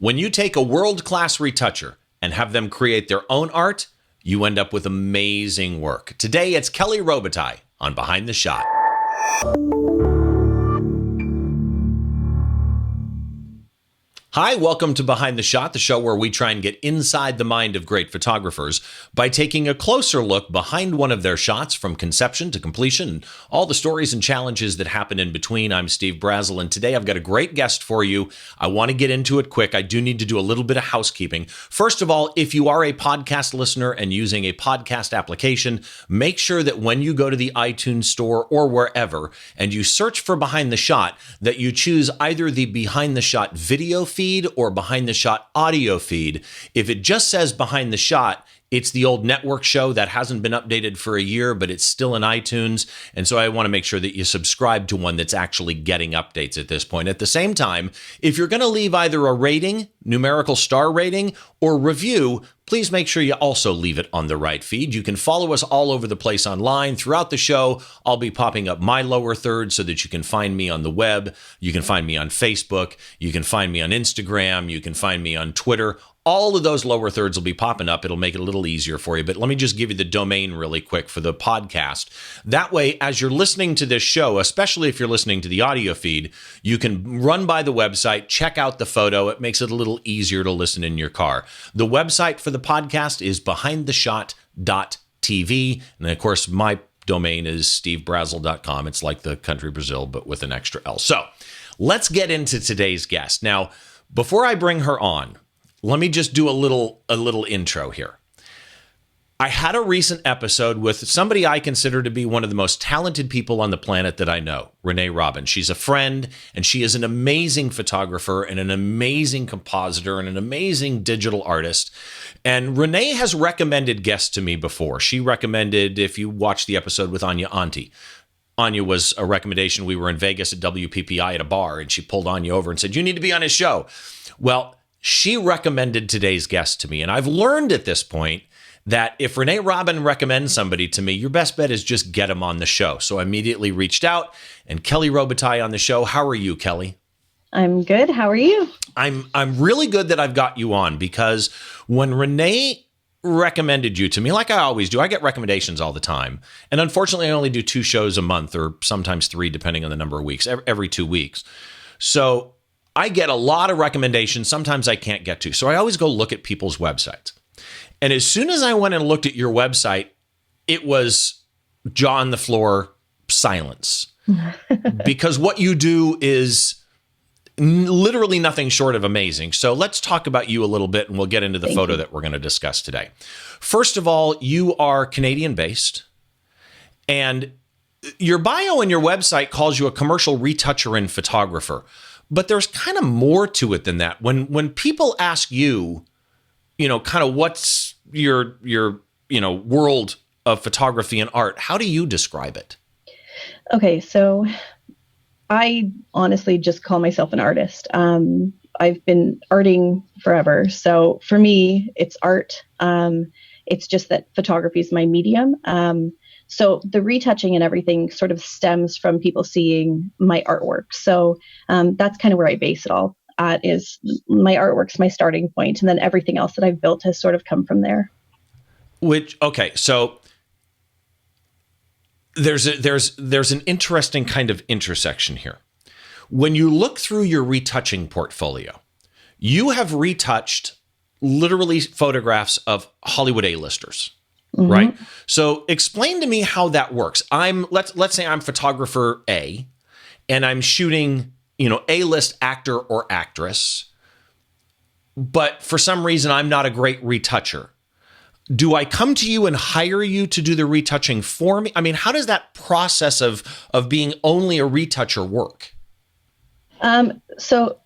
When you take a world-class retoucher and have them create their own art, you end up with amazing work. Today, it's Kelly Robitaille on Behind the Shot. Hi, welcome to Behind the Shot, the show where we try and get inside the mind of great photographers by taking a closer look behind one of their shots from conception to completion and all the stories and challenges that happen in between. I'm Steve Brazill, and today I've got a great guest for you. I want to get into it quick. I do need to do a little bit of housekeeping. First of all, if you are a podcast listener and using a podcast application, make sure that when you go to the iTunes store or wherever and you search for Behind the Shot, that you choose either the Behind the Shot video feed or Behind the Shot audio feed. If it just says Behind the Shot, it's the old network show that hasn't been updated for a year, but it's still in iTunes. And so I want to make sure that you subscribe to one that's actually getting updates at this point. At the same time, if you're going to leave either a rating, numerical star rating, or review, please make sure you also leave it on the right feed. You can follow us all over the place online. Throughout the show, I'll be popping up my lower third so that you can find me on the web. You can find me on Facebook. You can find me on Instagram. You can find me on Twitter. All of those lower thirds will be popping up. It'll make it a little easier for you. But let me just give you the domain really quick for the podcast. That way, as you're listening to this show, especially if you're listening to the audio feed, you can run by the website, check out the photo. It makes it a little easier to listen in your car. The website for the podcast is behindtheshot.tv. And of course, my domain is stevebrazill.com. It's like the country Brazil, but with an extra L. So let's get into today's guest. Now, before I bring her on, let me just do a little intro here. I had a recent episode with somebody I consider to be one of the most talented people on the planet that I know, Renee Robin. She's a friend, and she is an amazing photographer and an amazing compositor and an amazing digital artist. And Renee has recommended guests to me before. She recommended, if you watch the episode with Anya Anti, Anya was a recommendation. We were in Vegas at WPPI at a bar, and she pulled Anya over and said, "You need to be on his show." Well, she recommended today's guest to me, and I've learned at this point that if Renee Robin recommends somebody to me, your best bet is just get them on the show. So I immediately reached out, and Kelly Robitaille on the show. How are you, Kelly? I'm good. How are you? I'm really good that I've got you on, because when Renee recommended you to me, like I always do, I get recommendations all the time. And unfortunately, I only do 2 shows a month, or sometimes 3, depending on the number of weeks, every 2 weeks. So I get a lot of recommendations. Sometimes I can't get to. So I always go look at people's websites. And as soon as I went and looked at your website, it was jaw on the floor silence. Because what you do is literally nothing short of amazing. So let's talk about you a little bit, and we'll get into the photo that we're going to discuss today. First of all, you are Canadian-based, and your bio on your website calls you a commercial retoucher and photographer. But there's kind of more to it than that. When people ask you, kind of what's your world of photography and art, how do you describe it? Okay, so I honestly just call myself an artist. I've been arting forever. So for me, it's art. It's just that photography is my medium. So the retouching and everything sort of stems from people seeing my artwork. So that's kind of where I base it all at, is my artwork's my starting point, and then everything else that I've built has sort of come from there. So there's an interesting kind of intersection here. When you look through your retouching portfolio, you have retouched literally photographs of Hollywood A-listers. Mm-hmm. Right. So explain to me how that works. Let's say I'm photographer A, and I'm shooting, A-list actor or actress, but for some reason I'm not a great retoucher. Do I come to you and hire you to do the retouching for me? I mean, how does that process of being only a retoucher work? So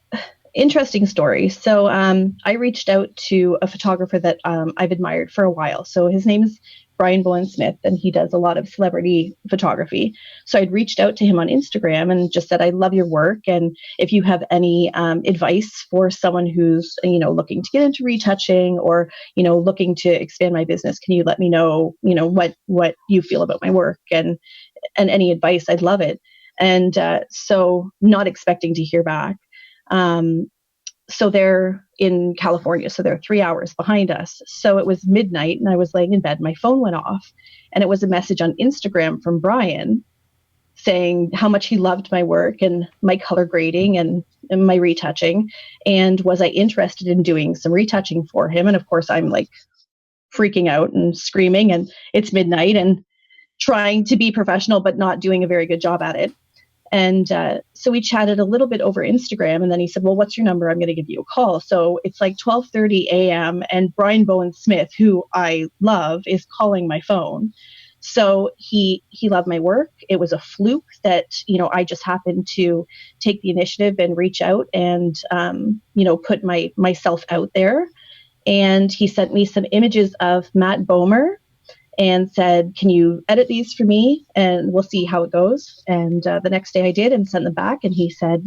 interesting story. So I reached out to a photographer that I've admired for a while. So his name is Brian Bowen Smith, and he does a lot of celebrity photography. So I'd reached out to him on Instagram and just said, I love your work. And if you have any advice for someone who's, looking to get into retouching or, looking to expand my business, can you let me know, what you feel about my work and any advice? I'd love it. And so not expecting to hear back. so they're in California, so they're 3 hours behind us. So it was midnight and I was laying in bed. My phone went off and it was a message on Instagram from Brian saying how much he loved my work and my color grading and my retouching. And was I interested in doing some retouching for him? And of course, I'm like freaking out and screaming, and it's midnight and trying to be professional, but not doing a very good job at it. And so we chatted a little bit over Instagram, and then he said, well, what's your number? I'm going to give you a call. So it's like 12:30 a.m. and Brian Bowen Smith, who I love, is calling my phone. So he loved my work. It was a fluke that, I just happened to take the initiative and reach out and, put myself out there. And he sent me some images of Matt Bomer and said, can you edit these for me? And we'll see how it goes. And the next day I did and sent them back. And he said,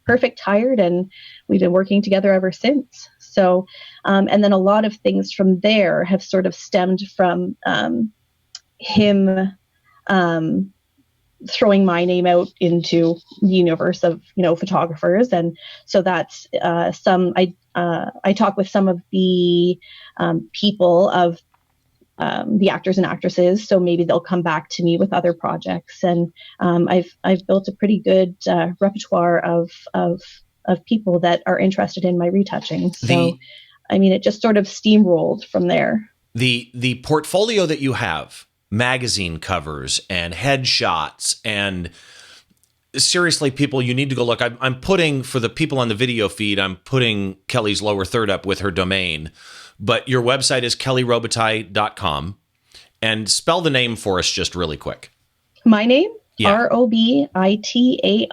perfect, hired. And we've been working together ever since. So, and then a lot of things from there have sort of stemmed from him throwing my name out into the universe of, photographers. And so that's I talk with some of the people of the actors and actresses, so maybe they'll come back to me with other projects. And I've built a pretty good repertoire of people that are interested in my retouching. So, it just sort of steamrolled from there. The portfolio that you have, magazine covers and headshots, and seriously, people, you need to go look. I'm putting, for the people on the video feed, I'm putting Kelly's lower third up with her domain. But your website is kellyrobitaille.com. And spell the name for us just really quick. My name? Yeah. Robitaille.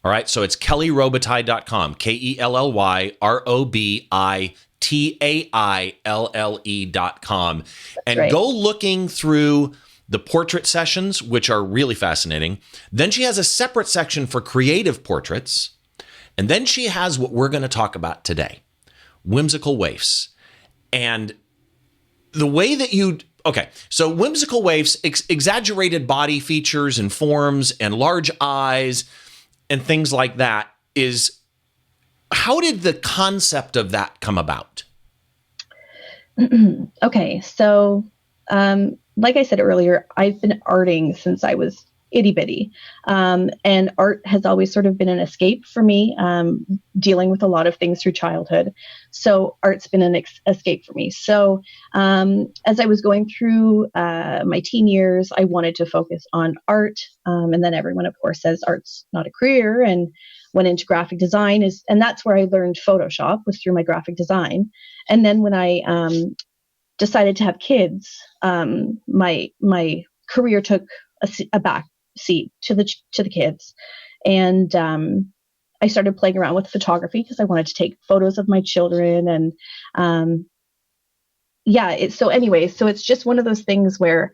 All right. So it's kellyrobitaille.com. KELLYROBITAILLE.com. And right. Go looking through the portrait sessions, which are really fascinating. Then she has a separate section for creative portraits. And then she has what we're going to talk about today. Whimsical waifs. And the way that so whimsical waifs, exaggerated body features and forms and large eyes and things like that, is, how did the concept of that come about? Okay, so like I said earlier, I've been arting since I was itty bitty. And art has always sort of been an escape for me, dealing with a lot of things through childhood. So art's been an escape for me. So as I was going through my teen years, I wanted to focus on art. And then everyone, of course, says art's not a career, and went into graphic design. And that's where I learned Photoshop, was through my graphic design. And then when I decided to have kids, my career took a back seat to the kids. And I started playing around with photography because I wanted to take photos of my children. And so it's just one of those things where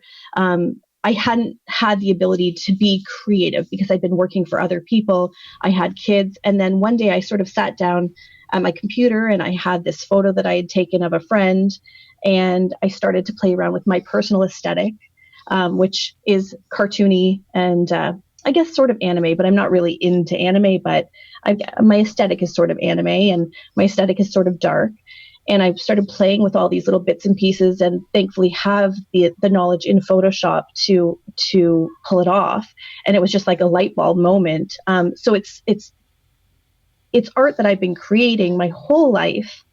I hadn't had the ability to be creative because I'd been working for other people. I had kids. And then one day I sort of sat down at my computer and I had this photo that I had taken of a friend, and I started to play around with my personal aesthetic, which is cartoony and I guess sort of anime, but I'm not really into anime, but my aesthetic is sort of anime and my aesthetic is sort of dark. And I've started playing with all these little bits and pieces, and thankfully have the knowledge in Photoshop to pull it off. And it was just like a light bulb moment. So it's art that I've been creating my whole life,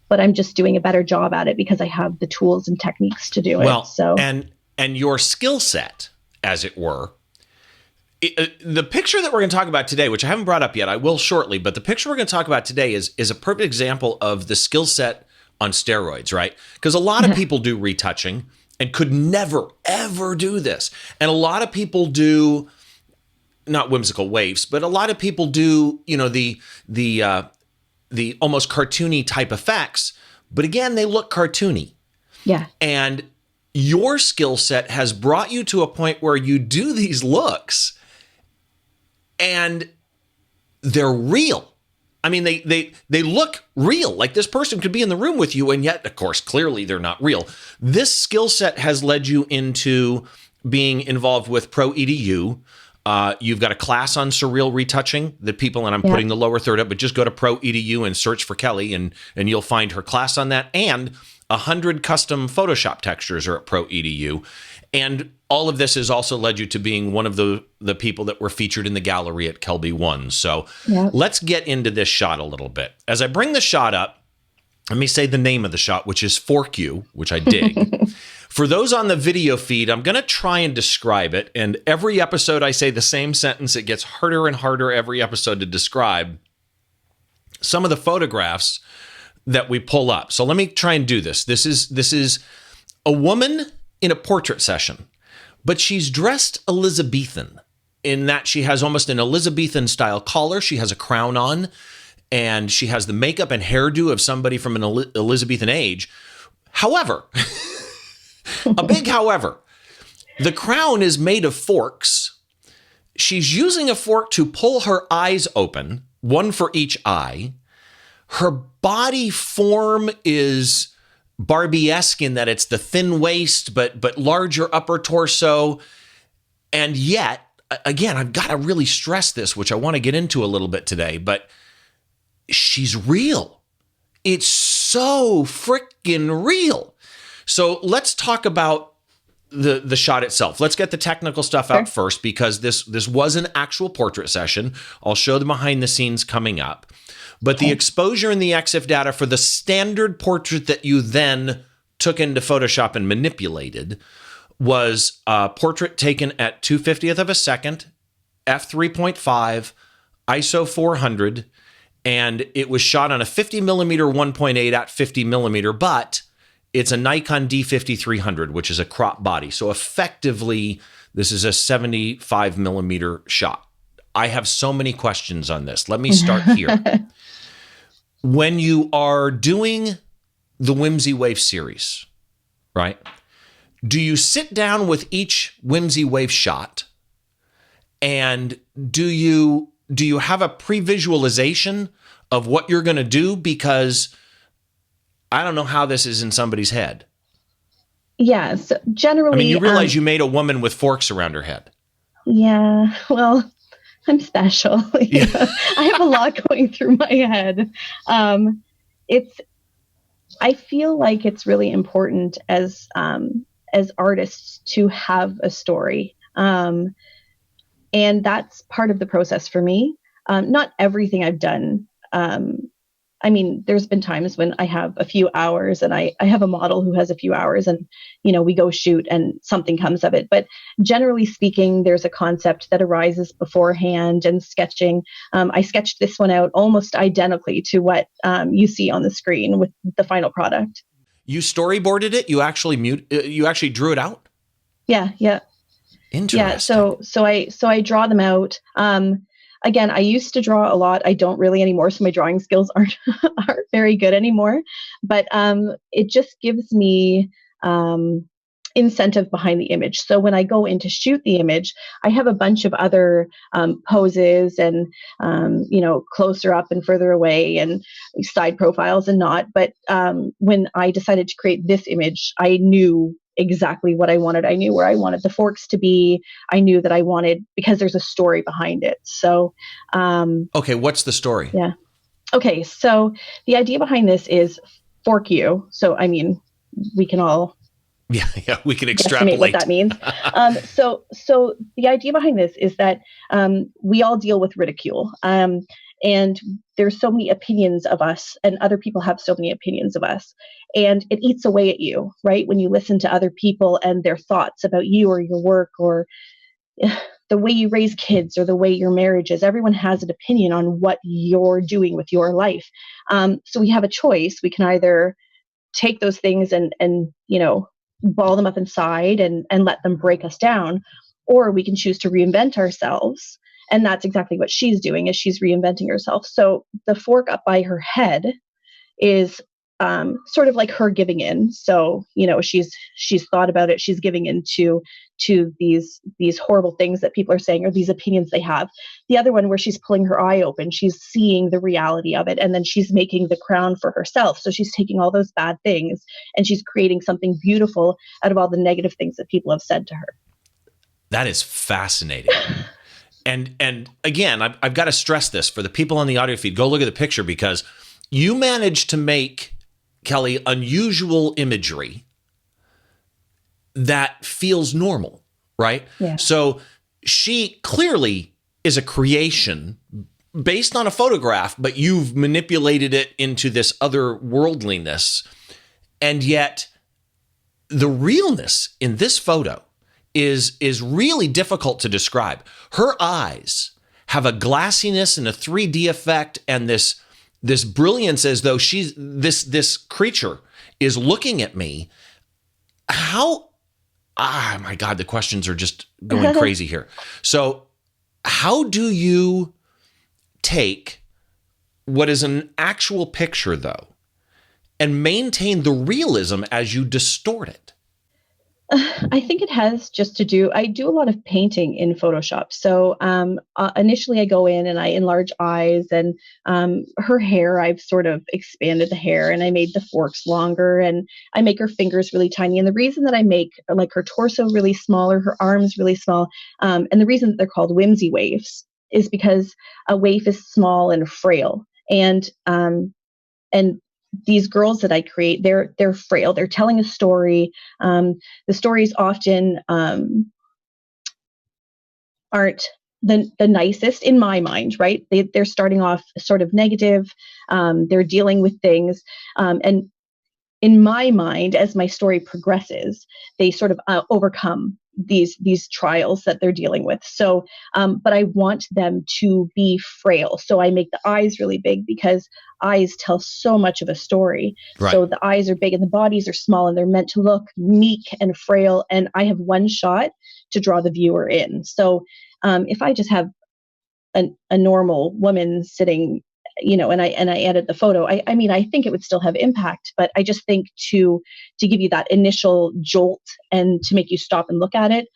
but I'm just doing a better job at it because I have the tools and techniques to do it. So and your skill set, as it were, the picture that we're going to talk about today, which I haven't brought up yet, I will shortly, but the picture we're going to talk about today is a perfect example of the skill set on steroids, right? Because a lot of people do retouching and could never, ever do this. And a lot of people do, not whimsical waifs, but a lot of people do, the almost cartoony type effects. But again, they look cartoony. Yeah. And your skill set has brought you to a point where you do these looks and they're real. I mean, they look real. Like this person could be in the room with you, and yet, of course, clearly they're not real. This skill set has led you into being involved with Pro EDU, You've got a class on surreal retouching that people, and I'm putting the lower third up, but just go to Pro EDU and search for Kelly, and you'll find her class on that. And 100 custom Photoshop textures are at Pro EDU. And all of this has also led you to being one of the people that were featured in the gallery at Kelby One. So let's get into this shot a little bit. As I bring the shot up, let me say the name of the shot, which is Fork You, which I dig. For those on the video feed, I'm going to try and describe it. And every episode I say the same sentence. It gets harder and harder every episode to describe some of the photographs that we pull up. So let me try and do this. This is a woman in a portrait session, but she's dressed Elizabethan in that she has almost an Elizabethan style collar. She has a crown on, and she has the makeup and hairdo of somebody from an Elizabethan age. However, a big however, the crown is made of forks. She's using a fork to pull her eyes open, one for each eye. Her body form is Barbie-esque in that it's the thin waist, but larger upper torso. And yet, again, I've got to really stress this, which I want to get into a little bit today, but she's real. It's so freaking real. So let's talk about the shot itself. Let's get the technical stuff out first, because this was an actual portrait session. I'll show the behind the scenes coming up. But the exposure and the EXIF data for the standard portrait that you then took into Photoshop and manipulated was a portrait taken at 2/50th of a second, f3.5, ISO 400, and it was shot on a 50 millimeter 1.8 at 50 millimeter, but it's a Nikon D5300, which is a crop body. So effectively, this is a 75 millimeter shot. I have so many questions on this. Let me start here. When you are doing the Whimsy Wave series, right? Do you sit down with each Whimsy Wave shot, and do you have a pre-visualization of what you're going to do? Because I don't know how this is in somebody's head. Yeah, so generally, I mean, you realize you made a woman with forks around her head. Yeah, well, I'm special. I have a lot going through my head. I feel like it's really important as artists to have a story. And that's part of the process for me. Not everything I've done. I mean, there's been times when I have a few hours and I have a model who has a few hours, and, we go shoot and something comes of it. But generally speaking, there's a concept that arises beforehand, and sketching. I sketched this one out almost identically to what you see on the screen with the final product. You storyboarded it? You actually drew it out? Yeah. Interesting. Yeah. So I draw them out. Again, I used to draw a lot. I don't really anymore, so my drawing skills aren't very good anymore. But it just gives me incentive behind the image. So when I go in to shoot the image, I have a bunch of other poses and closer up and further away and side profiles and not. But when I decided to create this image, I knew exactly what I wanted. I knew where I wanted the forks to be. I knew that I wanted, because there's a story behind it. So, okay. What's the story? Yeah. Okay. So the idea behind this is fork you. So, I mean, we can all we can extrapolate what that means. So the idea behind this is that we all deal with ridicule. And there's so many opinions of us, and other people have so many opinions of us, and it eats away at you, right? When you listen to other people and their thoughts about you or your work or the way you raise kids or the way your marriage is. Everyone has an opinion on what you're doing with your life. So we have a choice. We can either take those things and ball them up inside and let them break us down, or we can choose to reinvent ourselves. And that's exactly what she's doing, is she's reinventing herself. So the fork up by her head is sort of like her giving in. So, she's thought about it. She's giving in to these horrible things that people are saying, or these opinions they have. The other one, where she's pulling her eye open, she's seeing the reality of it. And then she's making the crown for herself. So she's taking all those bad things and she's creating something beautiful out of all the negative things that people have said to her. That is fascinating. And again, I've got to stress this for the people on the audio feed. Go look at the picture, because you managed to make, Kelly, unusual imagery that feels normal, right? Yeah. So she clearly is a creation based on a photograph, but you've manipulated it into this otherworldliness. And yet the realness in this photo is really difficult to describe. Her eyes have a glassiness and a 3D effect, and this brilliance, as though this creature is looking at me. How, my God, the questions are just going crazy here. So how do you take what is an actual picture, though, and maintain the realism as you distort it? I think it has just to do, I do a lot of painting in Photoshop. So initially I go in and I enlarge eyes, and her hair, I've sort of expanded the hair, and I made the forks longer, and I make her fingers really tiny. And the reason that I make like her torso really small, or her arms really small, and the reason that they're called whimsy waifs is because a waif is small and frail. And these girls that I create, they're frail. They're telling a story. The stories often aren't the nicest in my mind, right? They're starting off sort of negative. They're dealing with things, and in my mind, as my story progresses, they sort of overcome these trials that they're dealing with. So, but I want them to be frail. So I make the eyes really big, because eyes tell so much of a story. Right. So the eyes are big and the bodies are small, and they're meant to look meek and frail. And I have one shot to draw the viewer in. So if I just have a normal woman sitting, and I edit the photo, I mean, I think it would still have impact, but I just think to give you that initial jolt and to make you stop and look at it,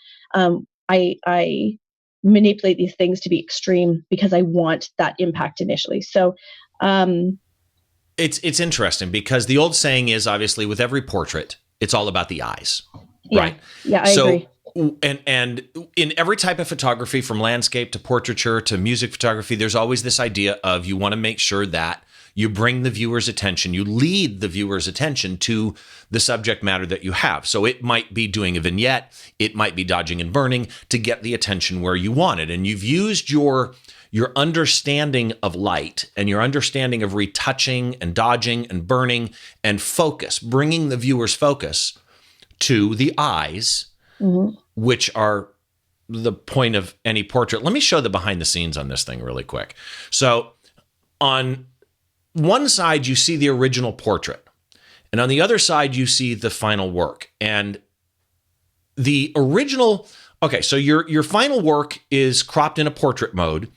I manipulate these things to be extreme because I want that impact initially. So it's interesting, because the old saying is, obviously, with every portrait, it's all about the eyes, yeah, right? Yeah, I agree. And in every type of photography, from landscape to portraiture to music photography, there's always this idea of, you want to make sure that you bring the viewer's attention, you lead the viewer's attention to the subject matter that you have. So it might be doing a vignette, it might be dodging and burning to get the attention where you want it. And you've used your understanding of light and your understanding of retouching and dodging and burning and focus, bringing the viewer's focus to the eyes, which are the point of any portrait. Let me show the behind the scenes on this thing really quick. So on one side, you see the original portrait, and on the other side, you see the final work. And the original, okay, so your final work is cropped in a portrait mode.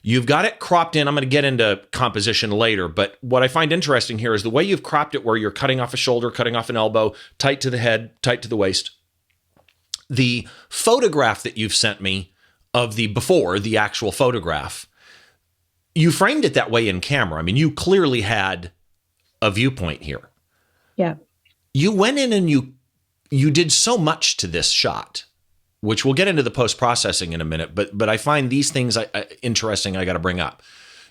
You've got it cropped in. I'm going to get into composition later, but what I find interesting here is the way you've cropped it, where you're cutting off a shoulder, cutting off an elbow, tight to the head, tight to the waist. The photograph that you've sent me of the before, the actual photograph, you framed it that way in camera. I mean, you clearly had a viewpoint here. Yeah. You went in and you did so much to this shot, which we'll get into the post-processing in a minute, but I find these things interesting. I got to bring up.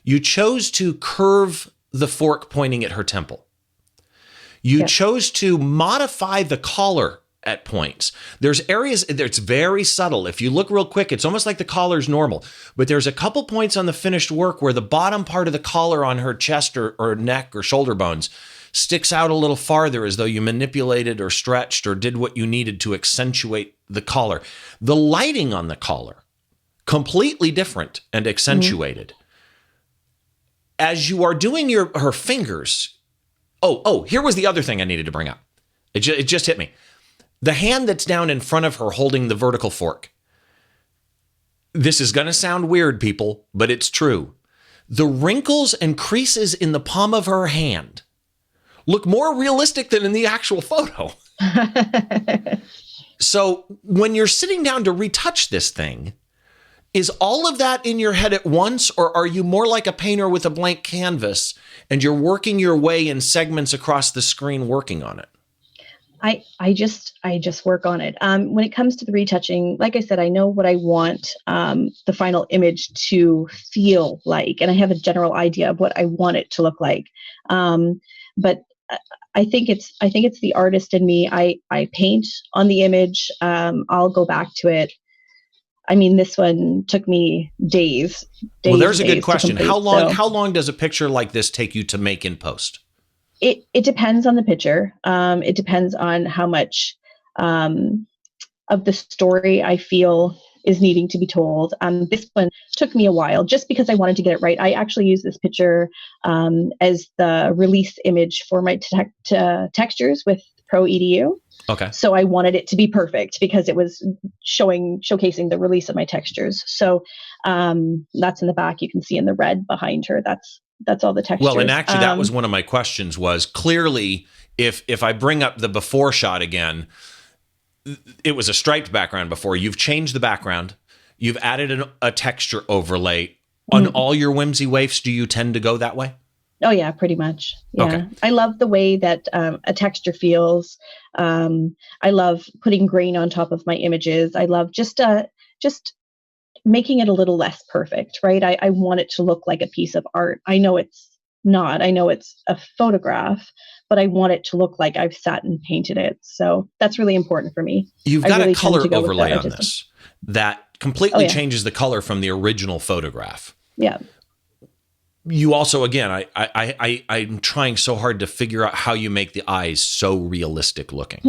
You chose to curve the fork pointing at her temple. You chose to modify the collar at points. There's areas that's very subtle. If you look real quick, it's almost like the collar's normal, but there's a couple points on the finished work where the bottom part of the collar on her chest or neck or shoulder bones sticks out a little farther, as though you manipulated or stretched or did what you needed to accentuate the collar. The lighting on the collar, completely different and accentuated. As you are doing her fingers. Oh, here was the other thing I needed to bring up. It just hit me. The hand that's down in front of her holding the vertical fork. This is going to sound weird, people, but it's true. The wrinkles and creases in the palm of her hand look more realistic than in the actual photo. So when you're sitting down to retouch this thing, is all of that in your head at once, or are you more like a painter with a blank canvas and you're working your way in segments across the screen working on it? I just work on it. When it comes to the retouching, like I said, I know what I want the final image to feel like, and I have a general idea of what I want it to look like. But I think it's the artist in me. I paint on the image. I'll go back to it. I mean, this one took me Well, days there's and a good days to question. complete. How long does a picture like this take you to make in post? It depends on the picture. It depends on how much of the story I feel is needing to be told. This one took me a while just because I wanted to get it right. I actually used this picture as the release image for my textures with Pro EDU. Okay. So I wanted it to be perfect because it was showcasing the release of my textures. So that's in the back. You can see in the red behind her. That's all the textures. Well, and actually, that was one of my questions. Was clearly if I bring up the before shot again, it was a striped background before. You've changed the background. You've added a texture overlay. On all your whimsy waifs, do you tend to go that way? Oh, yeah, pretty much. Yeah. Okay. I love the way that a texture feels. I love putting grain on top of my images. I love just making it a little less perfect, right? I want it to look like a piece of art. I know it's not. I know it's a photograph, but I want it to look like I've sat and painted it. So that's really important for me. You've got a color overlay on this that completely Oh, yeah. changes the color from the original photograph. Yeah. You also, again, I'm trying so hard to figure out how you make the eyes so realistic looking.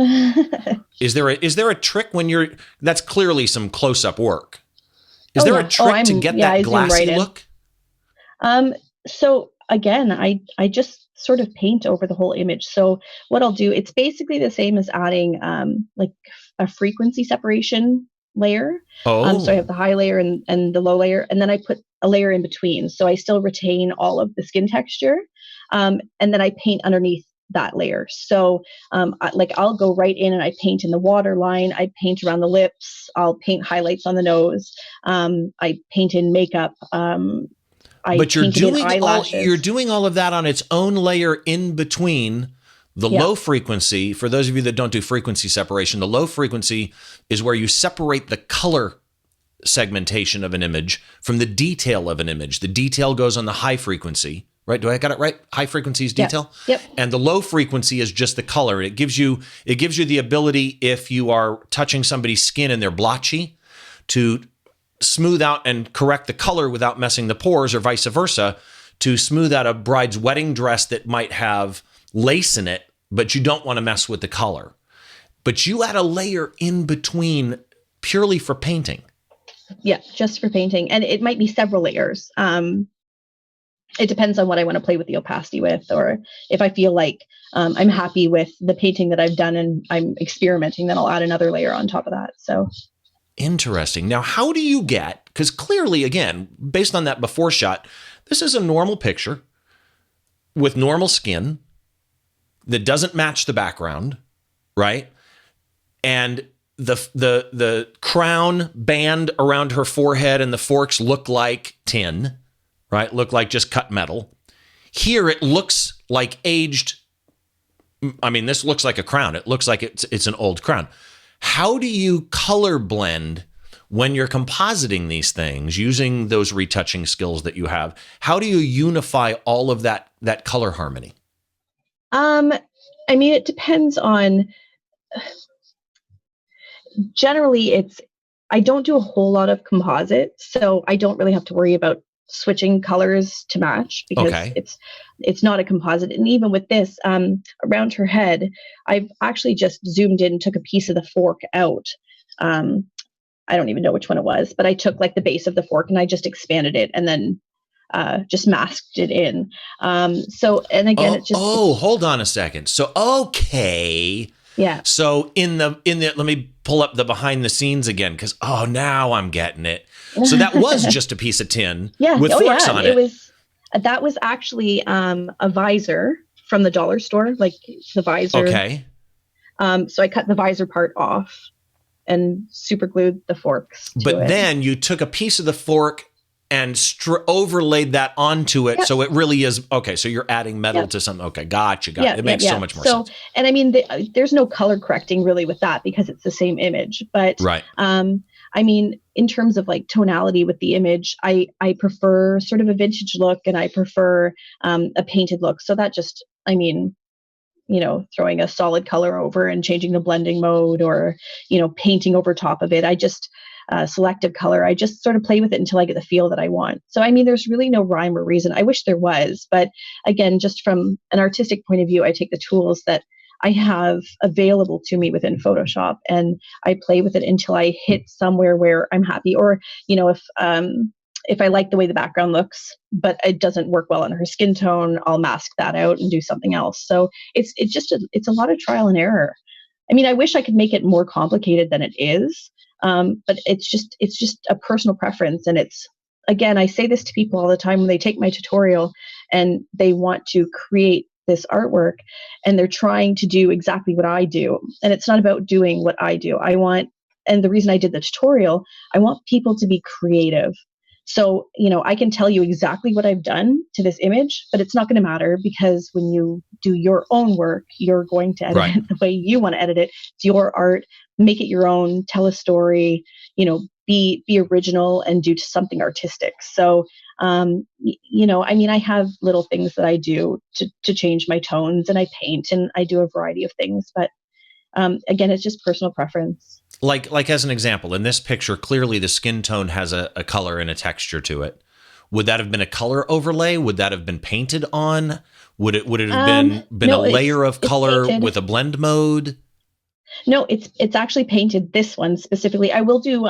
Is there a trick when that's clearly some close-up work. Is there a trick to get that glassy look? So again, I just sort of paint over the whole image. So what I'll do, it's basically the same as adding like a frequency separation layer. Oh. So I have the high layer and the low layer, and then I put a layer in between. So I still retain all of the skin texture. And then I paint underneath that layer. So I'll go right in and I paint in the waterline. I paint around the lips. I'll paint highlights on the nose. I paint in makeup. But you're doing all of that on its own layer in between the low frequency. For those of you that don't do frequency separation, the low frequency is where you separate the color segmentation of an image from the detail of an image. The detail goes on the high frequency, right? Do I got it right? High frequency is detail. Yep. And the low frequency is just the color. It gives you the ability, if you are touching somebody's skin and they're blotchy, to smooth out and correct the color without messing the pores, or vice versa, to smooth out a bride's wedding dress that might have lace in it, but you don't want to mess with the color. But you add a layer in between purely for painting. Yeah, just for painting. And it might be several layers. It depends on what I want to play with the opacity with, or if I feel like I'm happy with the painting that I've done and I'm experimenting, then I'll add another layer on top of that. So interesting. Now, how do you get, because clearly, again, based on that before shot, this is a normal picture with normal skin that doesn't match the background, right? And the crown band around her forehead and the forks look like tin, right? Look like just cut metal. Here it looks like aged. I mean, this looks like a crown. It looks like it's an old crown. How do you color blend when you're compositing these things using those retouching skills that you have? How do you unify all of that color harmony? I mean, it depends on. Generally, I don't do a whole lot of composite, so I don't really have to worry about switching colors to match, because it's not a composite. And even with this, around her head, I've actually just zoomed in, took a piece of the fork out. I don't even know which one it was, but I took like the base of the fork and I just expanded it and then just masked it in. So, and again, hold on a second. So, okay. Yeah. So in the let me pull up the behind the scenes again, because now I'm getting it. So that was just a piece of tin with forks on it. That was actually a visor from the dollar store, like the visor. Okay. So I cut the visor part off and super glued the forks to but it. Then you took a piece of the fork and overlaid that onto it. Yep. So it really is, okay, so you're adding metal to something. Okay, gotcha. It makes so much more sense. And I mean, there's no color correcting really with that because it's the same image. But right. I mean, in terms of like tonality with the image, I prefer sort of a vintage look, and I prefer a painted look. So that just, I mean, you know, throwing a solid color over and changing the blending mode, or, you know, painting over top of it. I just selective color. I just sort of play with it until I get the feel that I want. So, I mean, there's really no rhyme or reason. I wish there was, but again, just from an artistic point of view, I take the tools that I have available to me within Photoshop, and I play with it until I hit somewhere where I'm happy. Or, you know, if I like the way the background looks, but it doesn't work well on her skin tone, I'll mask that out and do something else. So it's a lot of trial and error. I mean, I wish I could make it more complicated than it is. But it's just a personal preference. And it's, again, I say this to people all the time when they take my tutorial and they want to create this artwork and they're trying to do exactly what I do. And it's not about doing what I do. And the reason I did the tutorial, I want people to be creative. So, you know, I can tell you exactly what I've done to this image, but it's not going to matter, because when you do your own work, you're going to edit it the way you want to edit it. It's your art. Make it your own, tell a story, you know, be original and do something artistic. So, you know, I mean, I have little things that I do to change my tones, and I paint, and I do a variety of things, but again, it's just personal preference. Like as an example, in this picture, clearly the skin tone has a color and a texture to it. Would that have been a color overlay? Would that have been painted on? Would it have been a layer of color with a blend mode? No, it's actually painted. This one specifically. I will do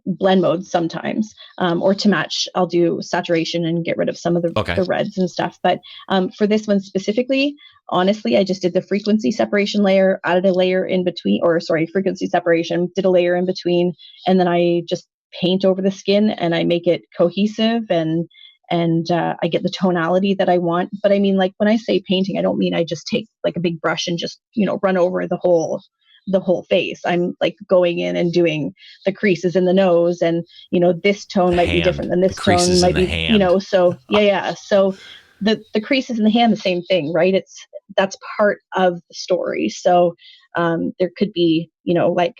blend modes sometimes, or to match, I'll do saturation and get rid of some of the reds and stuff. But for this one specifically, honestly, I just did the frequency separation layer, added a layer in between, frequency separation, did a layer in between, and then I just paint over the skin and I make it cohesive, and I get the tonality that I want. But I mean, like when I say painting, I don't mean I just take like a big brush and just, you know, run over the whole face. I'm like going in and doing the creases in the nose, and, you know, this tone might be different than this tone might be, you know, so yeah. So the creases in the hand, the same thing, right? That's part of the story. So there could be, you know, like,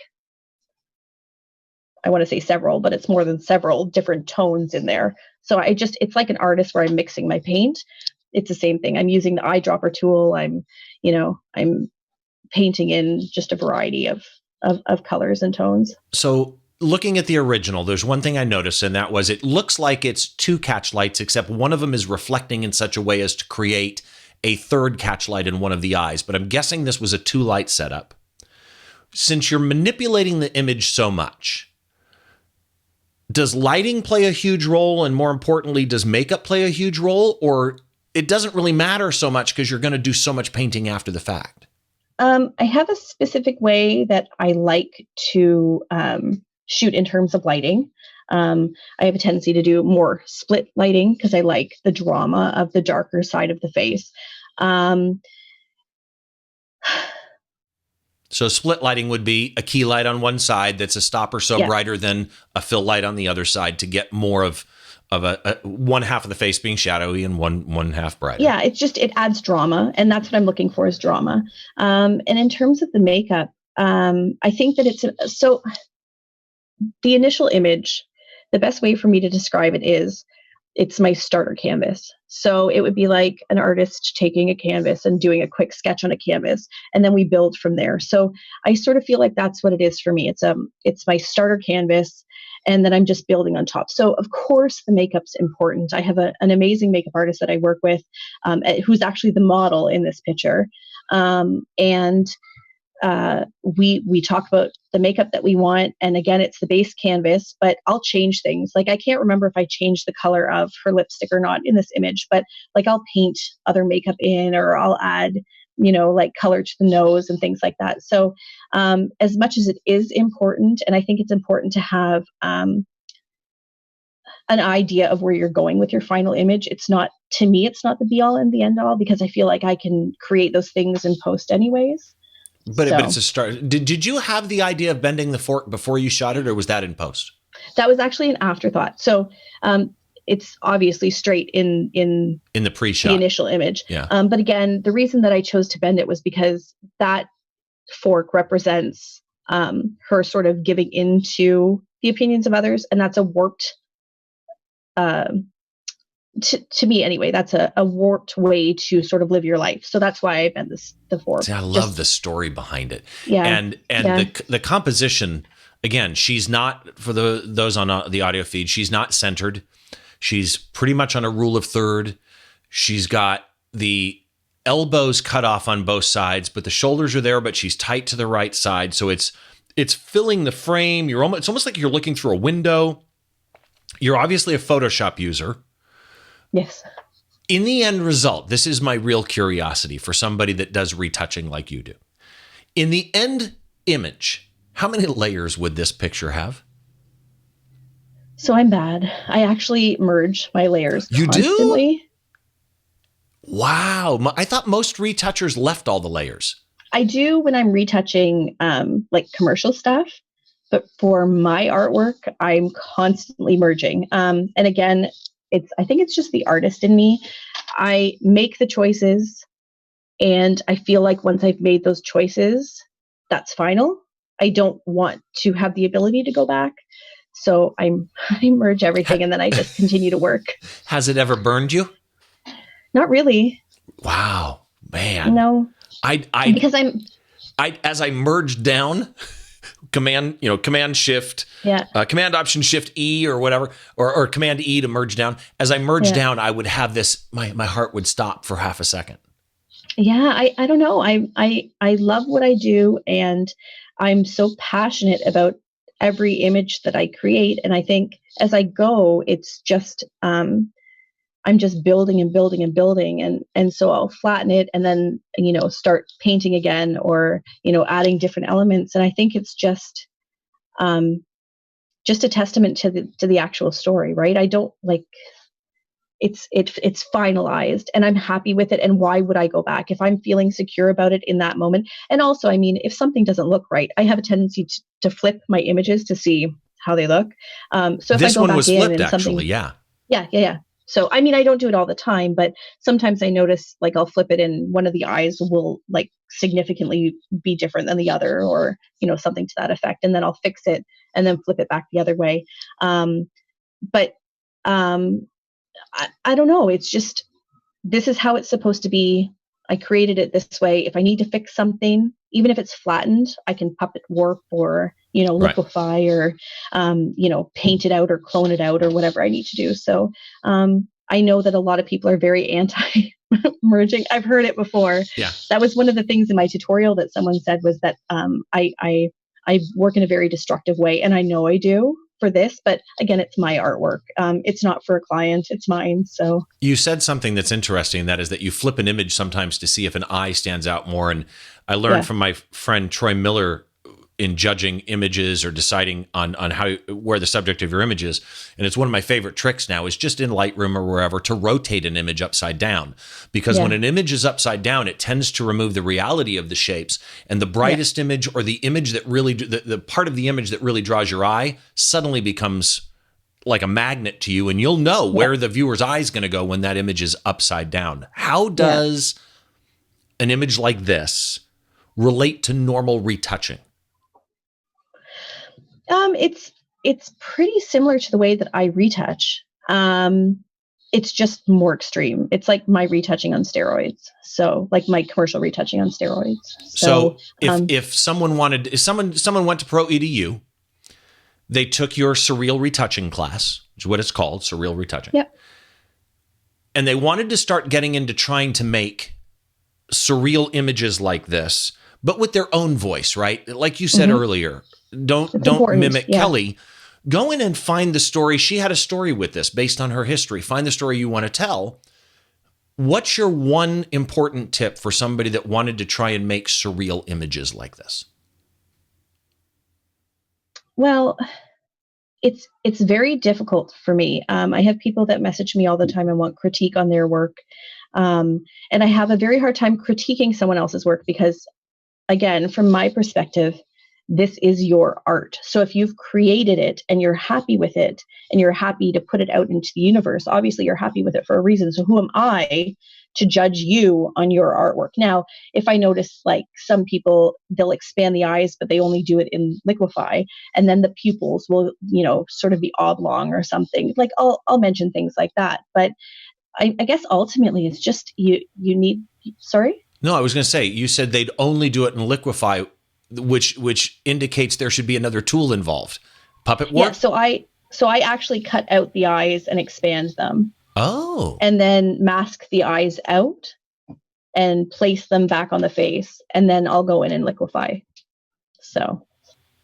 I want to say several, but it's more than several different tones in there. So it's like an artist where I'm mixing my paint. It's the same thing. I'm using the eyedropper tool. I'm painting in just a variety of colors and tones. So looking at the original, there's one thing I noticed, and that was it looks like it's two catch lights, except one of them is reflecting in such a way as to create a third catch light in one of the eyes. But I'm guessing this was a 2-light setup. Since you're manipulating the image so much, does lighting play a huge role? And more importantly, does makeup play a huge role? Or it doesn't really matter so much because you're going to do so much painting after the fact? I have a specific way that I like to shoot in terms of lighting. I have a tendency to do more split lighting because I like the drama of the darker side of the face. So split lighting would be a key light on one side that's a stopper brighter than a fill light on the other side to get more of a one half of the face being shadowy and one half brighter. Yeah, it adds drama, and that's what I'm looking for, is drama. And in terms of the makeup, I think that so the initial image, the best way for me to describe it is it's my starter canvas. So it would be like an artist taking a canvas and doing a quick sketch on a canvas, and then we build from there. So I sort of feel like that's what it is for me. It's my starter canvas, and then I'm just building on top. So of course the makeup's important. I have an amazing makeup artist that I work with, who's actually the model in this picture. We talk about the makeup that we want. And again, it's the base canvas, but I'll change things. Like I can't remember if I changed the color of her lipstick or not in this image, but like I'll paint other makeup in, or I'll add, like color to the nose and things like that. So as much as it is important, and I think it's important to have an idea of where you're going with your final image, to me, it's not the be all and the end all, because I feel like I can create those things in post anyways. But it's a start. Did you have the idea of bending the fork before you shot it, or was that in post? That was actually an afterthought. So it's obviously straight in the pre-shot, the initial image. Yeah. But again, the reason that I chose to bend it was because that fork represents her sort of giving into the opinions of others, and that's a warped, to me anyway, that's a warped way to sort of live your life. So that's why I bend the fork. See, I love the story behind it. Yeah. And the composition, again, she's not, for those on the audio feed, she's not centered. She's pretty much on a rule of third. She's got the elbows cut off on both sides, but the shoulders are there, but she's tight to the right side. So it's filling the frame. It's almost like you're looking through a window. You're obviously a Photoshop user. Yes. In the end result, this is my real curiosity for somebody that does retouching like you do. In the end image, how many layers would this picture have? So I'm bad. I actually merge my layers You constantly. do? Wow. I thought most retouchers left all the layers. I do when I'm retouching like commercial stuff, but for my artwork, I'm constantly merging. And again, I think it's just the artist in me. I make the choices, and I feel like once I've made those choices, that's final. I don't want to have the ability to go back. So I merge everything, and then I just continue to work. Has it ever burned you? Not really. Wow, man. No. Because as I merged down, Command Shift, Command Option Shift E or whatever, or Command E to merge down. As I merged down, I would have this. My heart would stop for half a second. Yeah, I don't know. I love what I do, and I'm so passionate about every image that I create. And I think as I go, it's just I'm just building and building and building, and so I'll flatten it and then start painting again, or adding different elements. And I think it's just a testament to the actual story, right? I don't like it's finalized, and I'm happy with it. And why would I go back if I'm feeling secure about it in that moment? And also, I mean, if something doesn't look right, I have a tendency to flip my images to see how they look. So if this I go one back was in flipped, and something, actually, yeah. So, I mean, I don't do it all the time, but sometimes I notice, like, I'll flip it and one of the eyes will, like, significantly be different than the other, or, something to that effect. And then I'll fix it and then flip it back the other way. But I don't know. It's just, this is how it's supposed to be. I created it this way. If I need to fix something, even if it's flattened, I can puppet warp or, liquefy or, paint it out or clone it out or whatever I need to do. So I know that a lot of people are very anti merging. I've heard it before. Yeah. That was one of the things in my tutorial that someone said was that I work in a very destructive way. And I know I do for this, but again, it's my artwork. It's not for a client, it's mine. So you said something that's interesting, and that is that you flip an image sometimes to see if an eye stands out more. And I learned from my friend Troy Miller in judging images or deciding on where the subject of your image is. And it's one of my favorite tricks now, is just in Lightroom or wherever, to rotate an image upside down. Because when an image is upside down, it tends to remove the reality of the shapes. And the brightest image, or the image that really, the part of the image that really draws your eye, suddenly becomes like a magnet to you. And you'll know where the viewer's eye is going to go when that image is upside down. How does an image like this relate to normal retouching? It's pretty similar to the way that I retouch. It's just more extreme. It's like my retouching on steroids. So like my commercial retouching on steroids. So if someone went to Pro EDU, they took your surreal retouching class, which is what it's called, surreal retouching. Yep. And they wanted to start getting into trying to make surreal images like this, but with their own voice, right? Like you said earlier, don't mimic Kelly. Go in and find the story. She had a story with this based on her history. Find the story you want to tell. What's your one important tip for somebody that wanted to try and make surreal images like this? Well, it's very difficult for me. I have people that message me all the time and want critique on their work. And I have a very hard time critiquing someone else's work because, again, from my perspective, this is your art. So if you've created it and you're happy with it and you're happy to put it out into the universe, obviously you're happy with it for a reason. So who am I to judge you on your artwork? Now, if I notice like some people, they'll expand the eyes, but they only do it in liquify, and then the pupils will, sort of be oblong or something. Like I'll mention things like that. But I guess ultimately it's just you need. Sorry. No, I was going to say, you said they'd only do it in liquify, which indicates there should be another tool involved. Puppet work? Yeah, so I actually cut out the eyes and expand them. Oh. And then mask the eyes out and place them back on the face. And then I'll go in and liquify. So.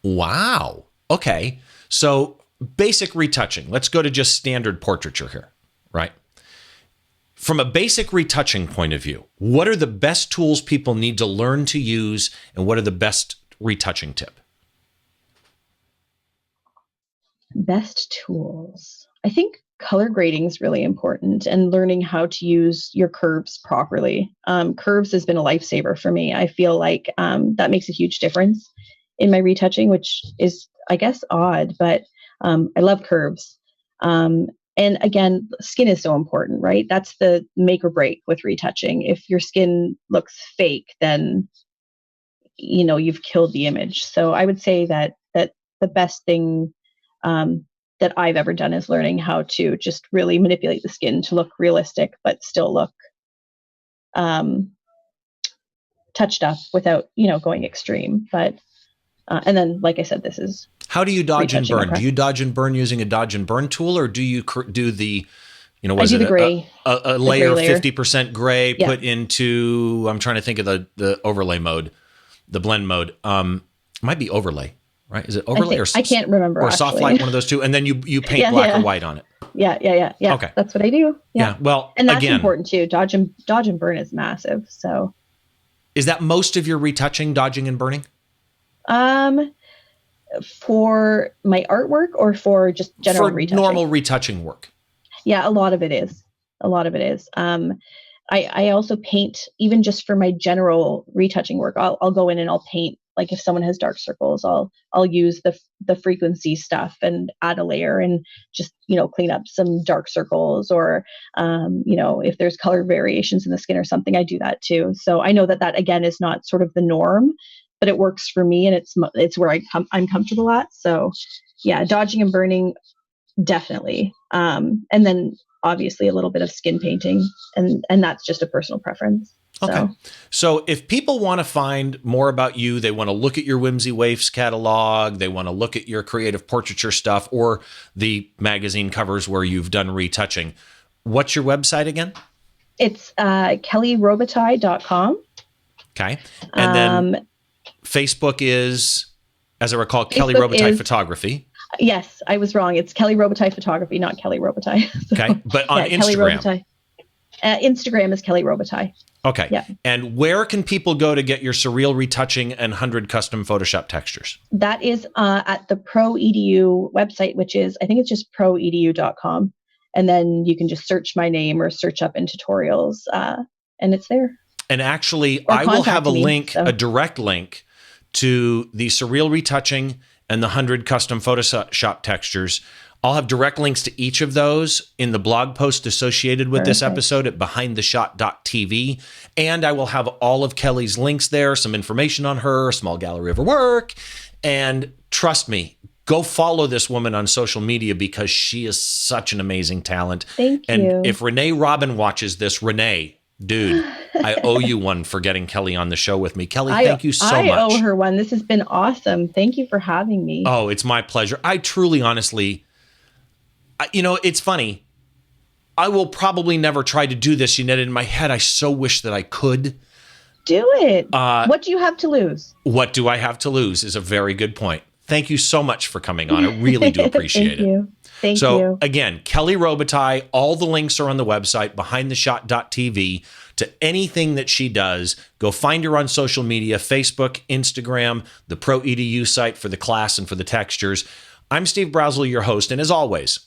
Wow. Okay. So basic retouching. Let's go to just standard portraiture here, right? From a basic retouching point of view, what are the best tools people need to learn to use, and what are the best retouching tip? Best tools. I think color grading is really important, and learning how to use your curves properly. Curves has been a lifesaver for me. I feel like that makes a huge difference in my retouching, which is, I guess, odd, but I love curves. And again, skin is so important, right? That's the make or break with retouching. If your skin looks fake, then, you've killed the image. So I would say that the best thing that I've ever done is learning how to just really manipulate the skin to look realistic, but still look touched up without, going extreme. But and then, like I said, this is. How do you dodge and burn? Do you dodge and burn using a dodge and burn tool, or do you do the, I do the gray, a layer of 50% gray put into, I'm trying to think of the overlay mode, the blend mode. Might be overlay, right? Is it overlay I can't remember. Or soft light, one of those two, and then you paint black or white on it. Yeah. Okay, that's what I do. Yeah. Well, and that's again, important too. Dodge and burn is massive. So, is that most of your retouching, dodging and burning? For my artwork or for just general retouching? Normal retouching work. Yeah, a lot of it is. I also paint, even just for my general retouching work. I'll go in and I'll paint. Like if someone has dark circles, I'll use the frequency stuff and add a layer and just, clean up some dark circles, or, if there's color variations in the skin or something, I do that too. So I know that again is not sort of the norm, but it works for me, and it's where I'm comfortable at. So yeah, dodging and burning, definitely. And then obviously a little bit of skin painting, and that's just a personal preference. Okay. So if people want to find more about you, they want to look at your Whimsy Waifs catalog, they want to look at your creative portraiture stuff, or the magazine covers where you've done retouching, what's your website again? It's kellyrobitaille.com. Okay. And then Facebook is, as I recall, Kelly Robitaille Photography. Yes, I was wrong. It's Kelly Robitaille Photography, not Kelly Robitaille. So, okay, but on Instagram. Instagram is Kelly Robitaille. Okay. Yeah. And where can people go to get your surreal retouching and 100 custom Photoshop textures? That is at the ProEDU website, which is, I think it's just proedu.com. And then you can just search my name or search up in tutorials, and it's there. And actually, I will have a direct link to the surreal retouching and the 100 custom Photoshop textures. I'll have direct links to each of those in the blog post associated with this episode at behindtheshot.tv. And I will have all of Kelly's links there, some information on her, a small gallery of her work. And trust me, go follow this woman on social media because she is such an amazing talent. Thank you. And if Renee Robin watches this, Renee, dude, I owe you one for getting Kelly on the show with me. Kelly, thank you so much. I owe her one. This has been awesome. Thank you for having me. Oh, it's my pleasure. I truly, honestly, it's funny. I will probably never try to do this. Yet in my head, I so wish that I could. Do it. What do you have to lose? What do I have to lose is a very good point. Thank you so much for coming on. I really do appreciate it. Thank you. So again, Kelly Robitaille, all the links are on the website, behindtheshot.tv, to anything that she does. Go find her on social media, Facebook, Instagram, the ProEDU site for the class and for the textures. I'm Steve Brazill, your host, and as always,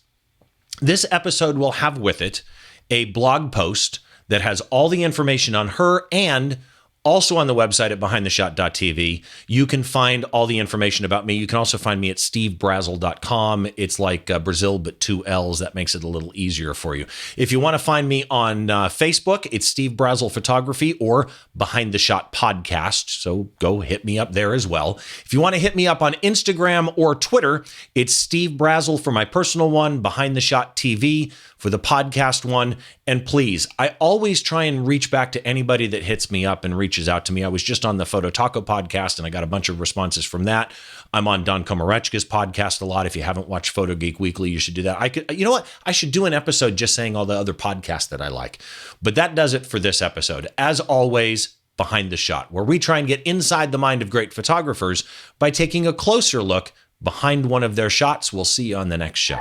this episode will have with it a blog post that has all the information on her and Also on the website at behindtheshot.tv, you can find all the information about me. You can also find me at stevebrazill.com. It's like Brazill, but 2 L's. That makes it a little easier for you. If you want to find me on Facebook, it's Steve Brazill Photography or Behind the Shot Podcast. So go hit me up there as well. If you want to hit me up on Instagram or Twitter, it's Steve Brazill for my personal one, Behind the Shot TV for the podcast one. And please, I always try and reach back to anybody that hits me up and reaches out to me. I was just on the Photo Taco podcast and I got a bunch of responses from that. I'm on Don Komarechka's podcast a lot. If you haven't watched Photo Geek Weekly, you should do that. You know what? I should do an episode just saying all the other podcasts that I like. But that does it for this episode. As always, Behind the Shot, where we try and get inside the mind of great photographers by taking a closer look behind one of their shots. We'll see you on the next show.